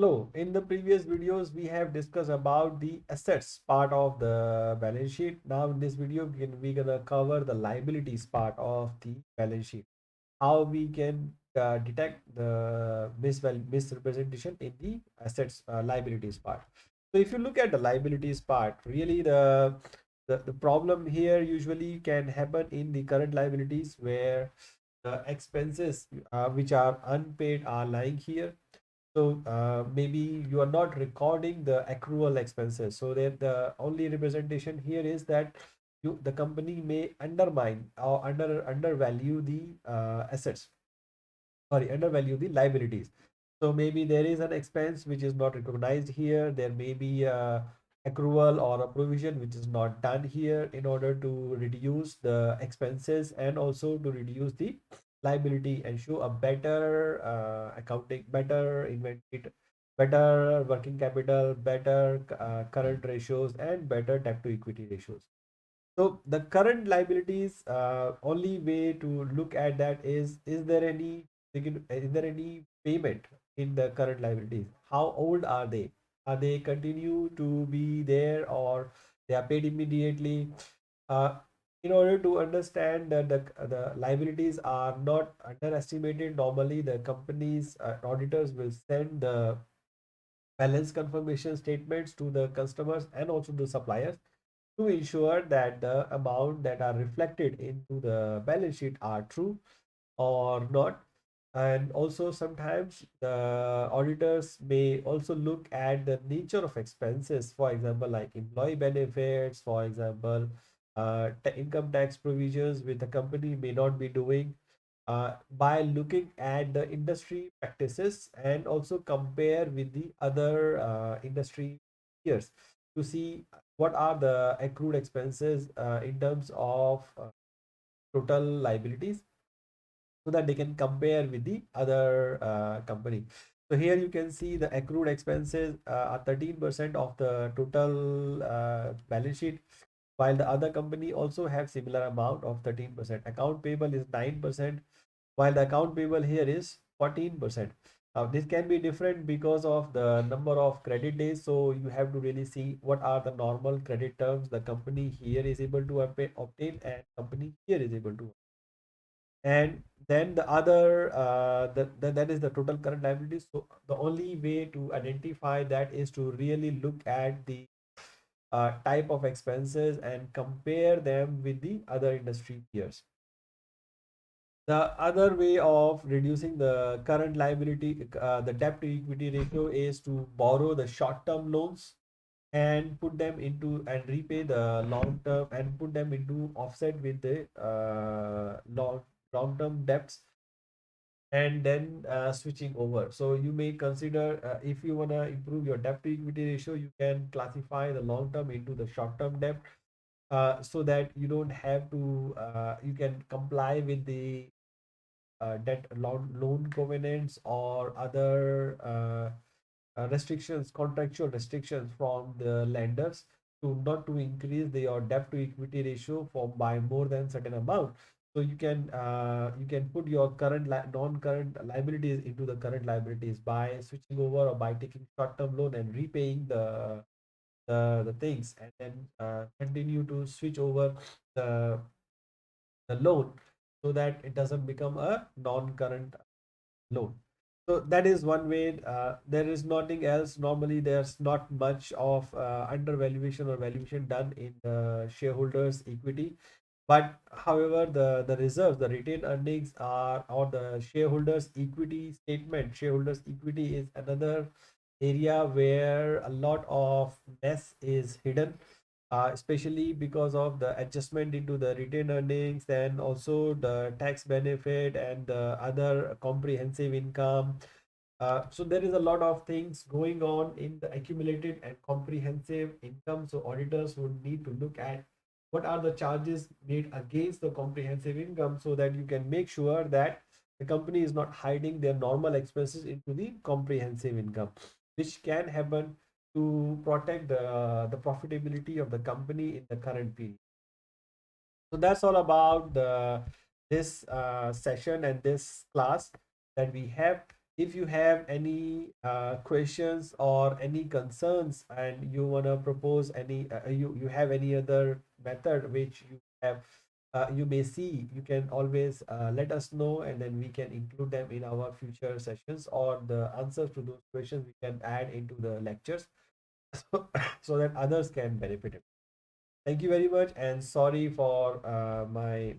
Hello, in the previous videos, we have discussed about the assets part of the balance sheet. Now, in this video, we're gonna cover the liabilities part of the balance sheet. How we can detect the misrepresentation in the assets liabilities part. So, if you look at the liabilities part, really the problem here usually can happen in the current liabilities where the expenses which are unpaid are lying here. So maybe you are not recording the accrual expenses. So that the only representation here is that the company may undermine or undervalue the assets. Sorry, undervalue the liabilities. So maybe there is an expense which is not recognized here. There may be a accrual or a provision which is not done here in order to reduce the expenses and also to reduce the liability and show a better accounting, better inventory, better working capital, better current ratios, and better debt to equity ratios. So the current liabilities, only way to look at that is there any is there any payment in the current liabilities? How old are they? Are they continue to be there or they are paid immediately? Uh, in order to understand that the liabilities are not underestimated, normally the companies auditors will send the balance confirmation statements to the customers and also the suppliers to ensure that the amount that are reflected into the balance sheet are true or not. And also sometimes the auditors may also look at the nature of expenses, for example like employee benefits, for example income tax provisions which the company may not be doing, by looking at the industry practices and also compare with the other industry peers to see what are the accrued expenses in terms of total liabilities so that they can compare with the other company. So here you can see the accrued expenses are 13% of the total balance sheet, while the other company also have similar amount of 13%. Account payable is 9%, while the account payable here is 14%. This can be different because of the number of credit days. So you have to really see what are the normal credit terms the company here is able to obtain and company here is able to. And then the other that is the total current liabilities. So the only way to identify that is to really look at the type of expenses and compare them with the other industry peers. The other way of reducing the current liability, the debt to equity ratio, is to borrow the short term loans and put them into and repay the long term and put them into offset with the long term debts, and then switching over. So you may consider, if you want to improve your debt to equity ratio, you can classify the long term into the short term debt, so that you don't have to you can comply with the debt loan covenants or other restrictions, contractual restrictions from the lenders to not to increase your debt to equity ratio for by more than certain amount. So you can put your current non-current liabilities into the current liabilities by switching over or by taking short-term loan and repaying the things, and then continue to switch over the the loan so that it doesn't become a non-current loan. So that is one way. There is nothing else. Normally, there's not much of undervaluation or valuation done in the shareholders' equity. But however, the reserves, the retained earnings are, or the shareholders' equity statement, shareholders' equity is another area where a lot of mess is hidden, especially because of the adjustment into the retained earnings and also the tax benefit and the other comprehensive income. So there is a lot of things going on in the accumulated and comprehensive income. So auditors would need to look at what are the charges made against the comprehensive income so that you can make sure that the company is not hiding their normal expenses into the comprehensive income, which can happen to protect the profitability of the company in the current period. So that's all about this session and this class that we have. If you have any questions or any concerns and you want to propose any you have any other method which you have you may see, you can always let us know, and then we can include them in our future sessions, or the answers to those questions we can add into the lectures so, so that others can benefit it. Thank you very much, and sorry for my